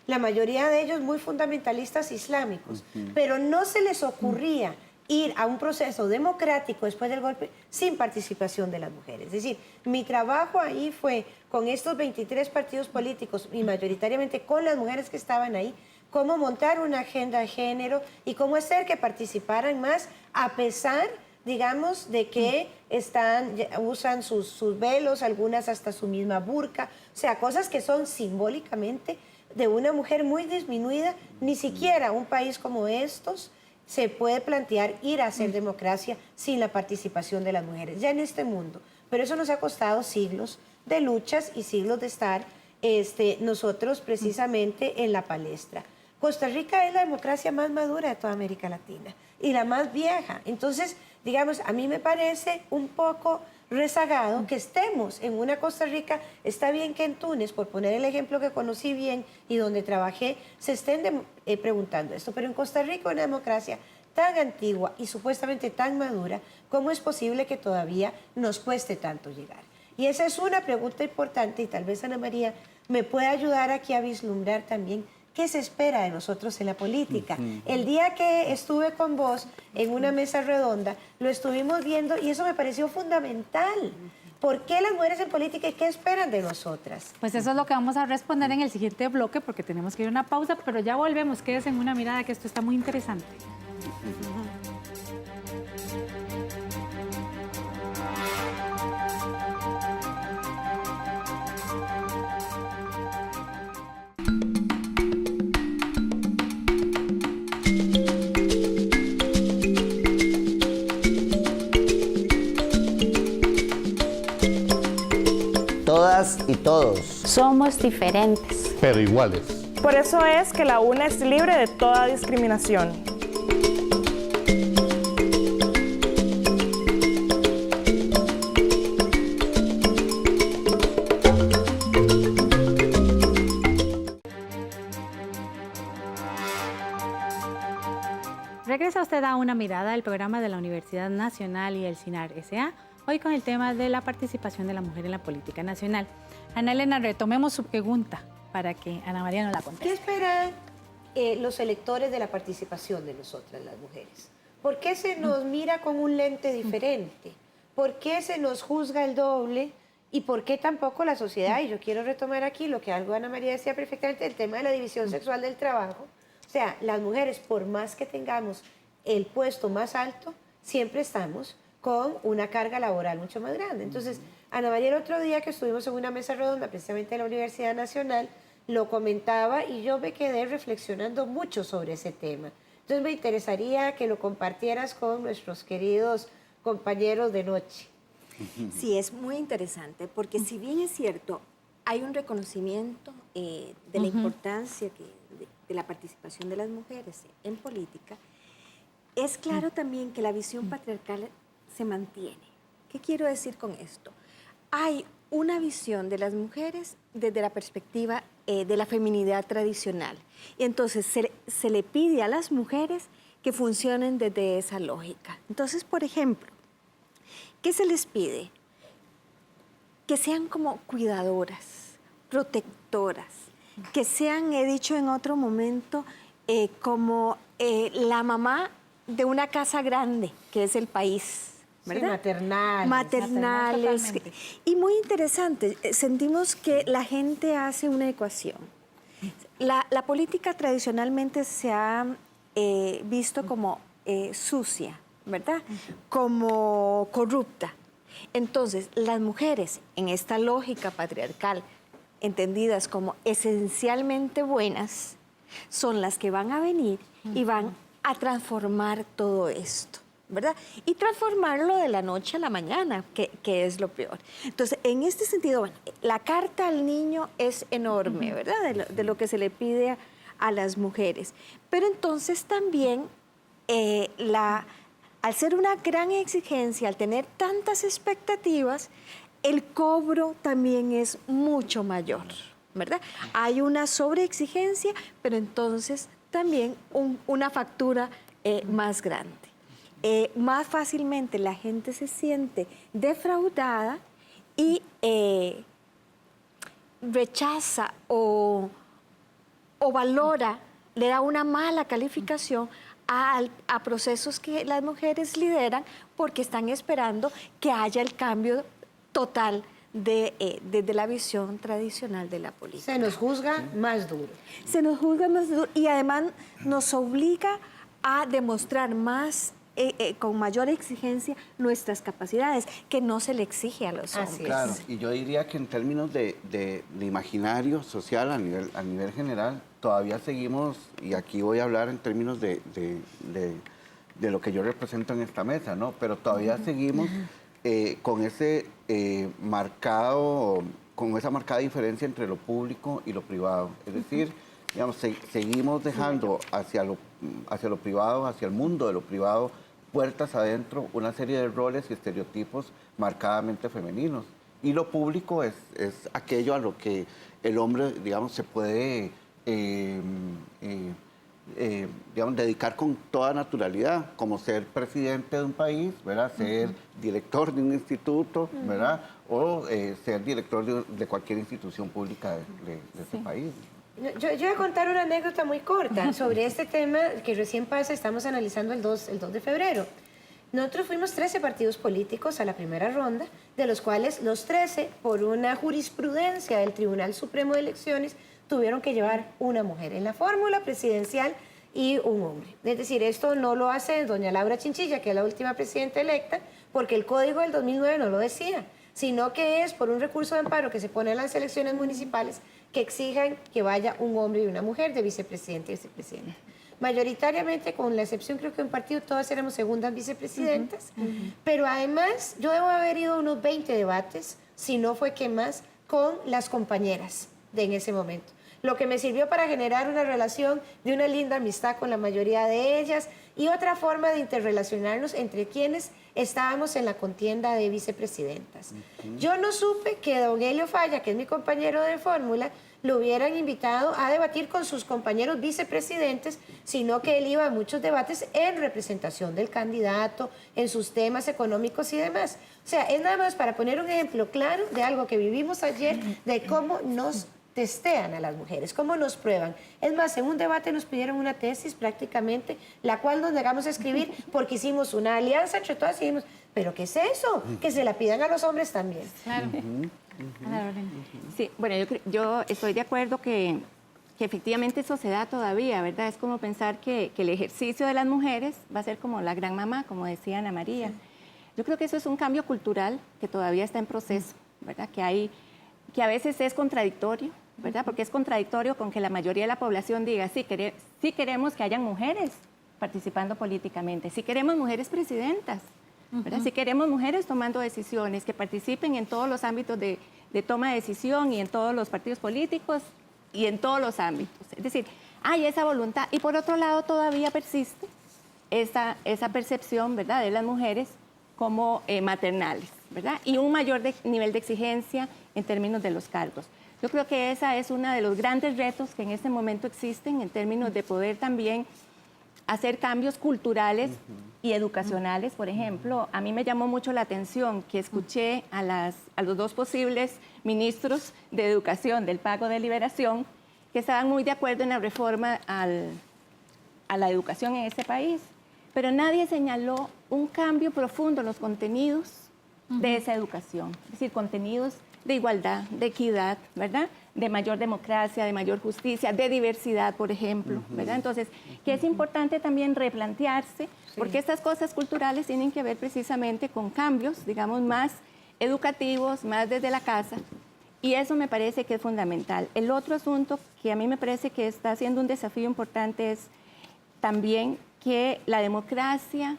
La mayoría de ellos muy fundamentalistas islámicos, pero no se les ocurría ir a un proceso democrático después del golpe sin participación de las mujeres. Es decir, mi trabajo ahí fue con estos 23 partidos políticos y mayoritariamente con las mujeres que estaban ahí, cómo montar una agenda de género y cómo hacer que participaran más a pesar, digamos, de que usan sus velos, algunas hasta su misma burka, o sea, cosas que son simbólicamente de una mujer muy disminuida. Ni siquiera un país como estos se puede plantear ir a hacer democracia sin la participación de las mujeres, ya en este mundo. Pero eso nos ha costado siglos de luchas y siglos de estar nosotros precisamente en la palestra. Costa Rica es la democracia más madura de toda América Latina y la más vieja. Entonces, digamos, a mí me parece un poco rezagado que estemos en una Costa Rica. Está bien que en Túnez, por poner el ejemplo que conocí bien y donde trabajé, se estén preguntando esto, pero en Costa Rica, una democracia tan antigua y supuestamente tan madura, ¿cómo es posible que todavía nos cueste tanto llegar? Y esa es una pregunta importante y tal vez Ana María me pueda ayudar aquí a vislumbrar también qué se espera de nosotros en la política. El día que estuve con vos en una mesa redonda, lo estuvimos viendo y eso me pareció fundamental. ¿Por qué las mujeres en política y qué esperan de nosotras? Pues eso es lo que vamos a responder en el siguiente bloque porque tenemos que ir a una pausa, pero ya volvemos. Quédense en Una Mirada que esto está muy interesante. Todas y todos somos diferentes, pero iguales. Por eso es que la UNA es libre de toda discriminación. Regresa usted a Una Mirada, el programa de la Universidad Nacional y el CINAR S.A., hoy con el tema de la participación de la mujer en la política nacional. Ana Elena, retomemos su pregunta para que Ana María nos la conteste. ¿Qué esperan los electores de la participación de nosotras, las mujeres? ¿Por qué se nos mira con un lente diferente? ¿Por qué se nos juzga el doble? ¿Y por qué tampoco la sociedad? Y yo quiero retomar aquí lo que algo Ana María decía perfectamente, el tema de la división sexual del trabajo. O sea, las mujeres, por más que tengamos el puesto más alto, siempre estamos con una carga laboral mucho más grande. Entonces, Ana María, el otro día que estuvimos en una mesa redonda, precisamente en la Universidad Nacional, lo comentaba y yo me quedé reflexionando mucho sobre ese tema. Entonces, me interesaría que lo compartieras con nuestros queridos compañeros de noche. Sí, es muy interesante, porque si bien es cierto, hay un reconocimiento de la importancia de la participación de las mujeres en política, es claro también que la visión patriarcal se mantiene. ¿Qué quiero decir con esto? Hay una visión de las mujeres desde la perspectiva de la feminidad tradicional. Y entonces se le pide a las mujeres que funcionen desde esa lógica. Entonces, por ejemplo, ¿qué se les pide? Que sean como cuidadoras, protectoras, que sean, he dicho en otro momento, como la mamá de una casa grande, que es el país. ¿Verdad? Sí, maternales. Y muy interesante, sentimos que la gente hace una ecuación. La política tradicionalmente se ha visto como sucia, ¿verdad? Como corrupta. Entonces, las mujeres, en esta lógica patriarcal, entendidas como esencialmente buenas, son las que van a venir y van a transformar todo esto, ¿verdad? Y transformarlo de la noche a la mañana, que es lo peor. Entonces, en este sentido, bueno, la carta al niño es enorme, ¿verdad? De lo que se le pide a las mujeres. Pero entonces también, al ser una gran exigencia, al tener tantas expectativas, el cobro también es mucho mayor, ¿verdad? Hay una sobreexigencia, pero entonces también una factura más grande. Más fácilmente la gente se siente defraudada y rechaza o valora, le da una mala calificación a procesos que las mujeres lideran porque están esperando que haya el cambio total desde la visión tradicional de la política. Se nos juzga más duro. Se nos juzga más duro y además nos obliga a demostrar más, con mayor exigencia, nuestras capacidades, que no se le exige a los hombres. Claro, y yo diría que en términos de imaginario social a nivel general, todavía seguimos, y aquí voy a hablar en términos de lo que yo represento en esta mesa, ¿no? Pero todavía seguimos con ese con esa marcada diferencia entre lo público y lo privado. Es decir, digamos, seguimos dejando hacia lo privado, hacia el mundo de lo privado, puertas adentro, una serie de roles y estereotipos marcadamente femeninos. Y lo público es aquello a lo que el hombre, digamos, se puede digamos, dedicar con toda naturalidad, como ser presidente de un país, ¿verdad? Ser director de un instituto, ¿verdad? O ser director de cualquier institución pública de ese país. Yo voy a contar una anécdota muy corta sobre este tema que recién pasa, estamos analizando el 2 de febrero. Nosotros fuimos 13 partidos políticos a la primera ronda, de los cuales los 13, por una jurisprudencia del Tribunal Supremo de Elecciones, tuvieron que llevar una mujer en la fórmula presidencial y un hombre. Es decir, esto no lo hace doña Laura Chinchilla, que es la última presidenta electa, porque el código del 2009 no lo decía, sino que es por un recurso de amparo que se pone en las elecciones municipales que exijan que vaya un hombre y una mujer de vicepresidente y vicepresidenta. Mayoritariamente, con la excepción creo que un partido, todas éramos segundas vicepresidentas, pero además yo debo haber ido a unos 20 debates, si no fue que más, con las compañeras en ese momento. Lo que me sirvió para generar una relación de una linda amistad con la mayoría de ellas y otra forma de interrelacionarnos entre quienes estábamos en la contienda de vicepresidentas. Yo no supe que don Helio Falla, que es mi compañero de fórmula, lo hubieran invitado a debatir con sus compañeros vicepresidentes, sino que él iba a muchos debates en representación del candidato, en sus temas económicos y demás. O sea, es nada más para poner un ejemplo claro de algo que vivimos ayer, de cómo nos testean a las mujeres, cómo nos prueban. Es más, en un debate nos pidieron una tesis prácticamente, la cual nos negamos a escribir porque hicimos una alianza entre todas y dijimos, ¿pero qué es eso? Que se la pidan a los hombres también. Claro. Sí, bueno, yo estoy de acuerdo que efectivamente eso se da todavía, ¿verdad? Es como pensar que el ejercicio de las mujeres va a ser como la gran mamá, como decía Ana María. Sí. Yo creo que eso es un cambio cultural que todavía está en proceso, ¿verdad? Que a veces es contradictorio, ¿verdad? Porque es contradictorio con que la mayoría de la población diga, sí queremos que hayan mujeres participando políticamente, sí queremos mujeres presidentas, ¿verdad? Sí queremos mujeres tomando decisiones, que participen en todos los ámbitos de toma de decisión y en todos los partidos políticos y en todos los ámbitos. Es decir, hay esa voluntad y por otro lado todavía persiste esa percepción, ¿verdad?, de las mujeres como maternales, ¿verdad? Y un mayor nivel de exigencia en términos de los cargos. Yo creo que esa es uno de los grandes retos que en este momento existen en términos de poder también hacer cambios culturales y educacionales. Por ejemplo, a mí me llamó mucho la atención que escuché a los dos posibles ministros de Educación del Pago de Liberación que estaban muy de acuerdo en la reforma a la educación en este país, pero nadie señaló un cambio profundo en los contenidos de esa educación, es decir, contenidos de igualdad, de equidad, ¿verdad?, de mayor democracia, de mayor justicia, de diversidad, por ejemplo, ¿verdad? Entonces, que es importante también replantearse, porque estas cosas culturales tienen que ver precisamente con cambios, digamos, más educativos, más desde la casa, y eso me parece que es fundamental. El otro asunto que a mí me parece que está siendo un desafío importante es también que la democracia,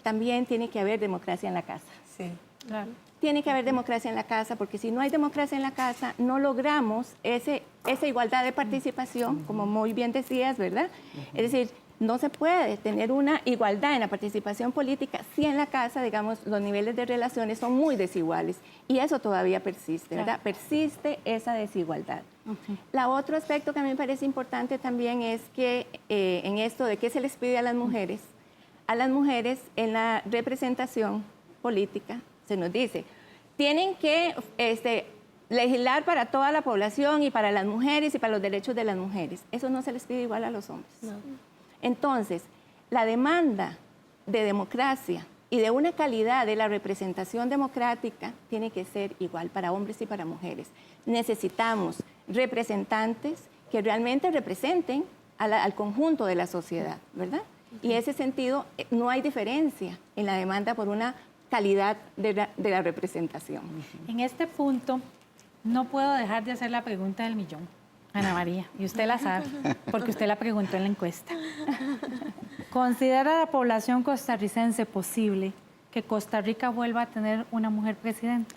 también tiene que haber democracia en la casa. Sí, claro. Tiene que haber democracia en la casa, porque si no hay democracia en la casa, no logramos esa igualdad de participación, como muy bien decías, ¿verdad? Es decir, no se puede tener una igualdad en la participación política si en la casa, digamos, los niveles de relaciones son muy desiguales. Y eso todavía persiste, ¿verdad? Persiste esa desigualdad. La otro aspecto que a mí me parece importante también es que en esto de qué se les pide a las mujeres en la representación política, se nos dice, tienen que legislar para toda la población y para las mujeres y para los derechos de las mujeres. Eso no se les pide igual a los hombres. No. Entonces, la demanda de democracia y de una calidad de la representación democrática tiene que ser igual para hombres y para mujeres. Necesitamos representantes que realmente representen al conjunto de la sociedad, ¿verdad? Y en ese sentido no hay diferencia en la demanda por una calidad de la representación. En este punto no puedo dejar de hacer la pregunta del millón, Ana María, y usted la sabe, porque usted la preguntó en la encuesta. ¿Considera la población costarricense posible que Costa Rica vuelva a tener una mujer presidenta?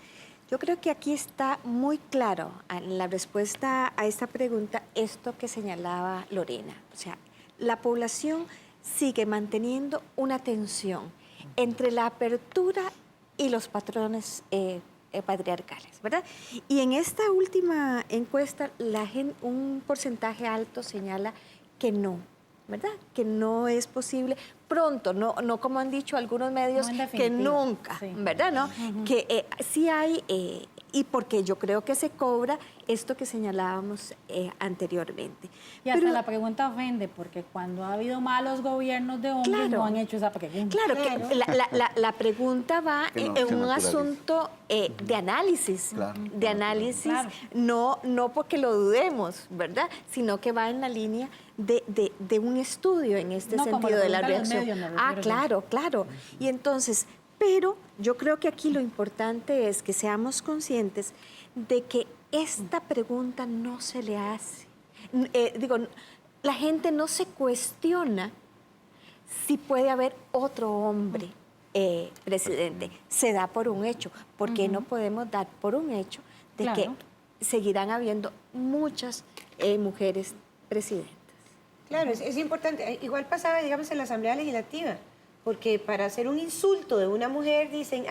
Yo creo que aquí está muy claro en la respuesta a esta pregunta esto que señalaba Lorena. O sea, la población sigue manteniendo una tensión entre la apertura y los patrones patriarcales, ¿verdad? Y en esta última encuesta, un porcentaje alto señala que no, ¿verdad? Que no es posible pronto, no como han dicho algunos medios, que nunca, sí. ¿Verdad? ¿No? Que sí hay, y porque yo creo que se cobra esto que señalábamos anteriormente. Y hasta la pregunta ofende, porque cuando ha habido malos gobiernos de hombres no han hecho esa pregunta. Claro, que la pregunta va en un asunto de análisis, no porque lo dudemos, ¿verdad? Sino que va en la línea de un estudio en este sentido de la reacción. Claro. Y entonces, pero yo creo que aquí lo importante es que seamos conscientes de que esta pregunta no se le hace. La gente no se cuestiona si puede haber otro hombre presidente. Se da por un hecho. ¿Por qué no podemos dar por un hecho de que seguirán habiendo muchas mujeres presidentas? Claro, es importante. Igual pasaba, digamos, en la Asamblea Legislativa, porque para hacer un insulto de una mujer dicen,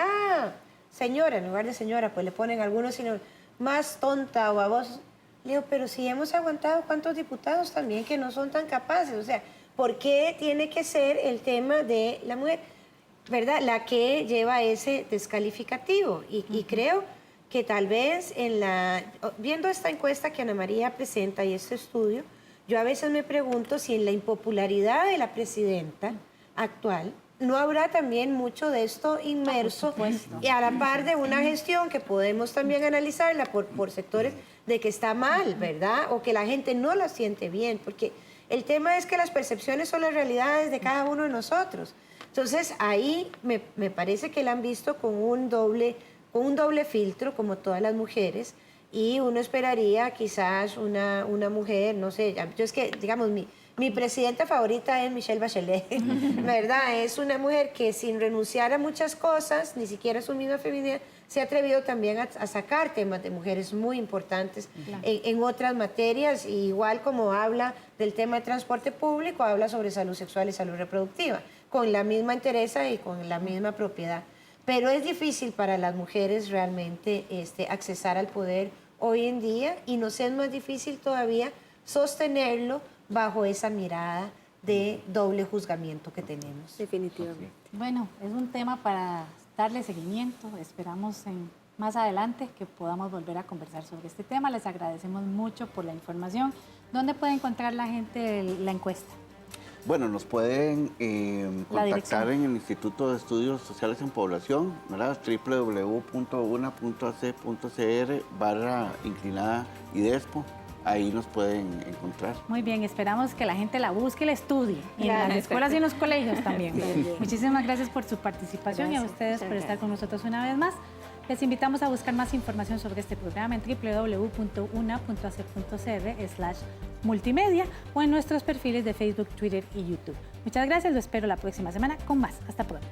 señora, en lugar de señora, pues le ponen algunos, sino más tonta o babosa. Le digo, pero si hemos aguantado cuántos diputados también que no son tan capaces, o sea, ¿por qué tiene que ser el tema de la mujer, verdad, la que lleva ese descalificativo? Y creo que tal vez viendo esta encuesta que Ana María presenta y este estudio, yo a veces me pregunto si en la impopularidad de la presidenta actual no habrá también mucho de esto inmerso y a la par de una gestión que podemos también analizarla por sectores de que está mal, ¿verdad? O que la gente no la siente bien, porque el tema es que las percepciones son las realidades de cada uno de nosotros. Entonces ahí me parece que la han visto con un doble filtro, como todas las mujeres, y uno esperaría quizás una mujer, no sé, yo es que, digamos, mi presidenta favorita es Michelle Bachelet, ¿verdad? Es una mujer que sin renunciar a muchas cosas, ni siquiera a su misma feminidad, se ha atrevido también a sacar temas de mujeres muy importantes en otras materias, y igual como habla del tema de transporte público, habla sobre salud sexual y salud reproductiva, con la misma entereza y con la misma propiedad. Pero es difícil para las mujeres realmente accesar al poder hoy en día, y nos es más difícil todavía sostenerlo bajo esa mirada de doble juzgamiento que tenemos. Definitivamente. Bueno, es un tema para darle seguimiento. Esperamos más adelante que podamos volver a conversar sobre este tema. Les agradecemos mucho por la información. ¿Dónde puede encontrar la gente la encuesta? Bueno, nos pueden contactar en el Instituto de Estudios Sociales en Población, ¿verdad? www.una.ac.cr/IDESPO. Ahí nos pueden encontrar. Muy bien, esperamos que la gente la busque y la estudie. Y en las escuelas y en los colegios también. Muchísimas gracias por su participación y a ustedes por estar con nosotros una vez más. Les invitamos a buscar más información sobre este programa en www.una.ac.cr/multimedia o en nuestros perfiles de Facebook, Twitter y YouTube. Muchas gracias, lo espero la próxima semana con más. Hasta pronto.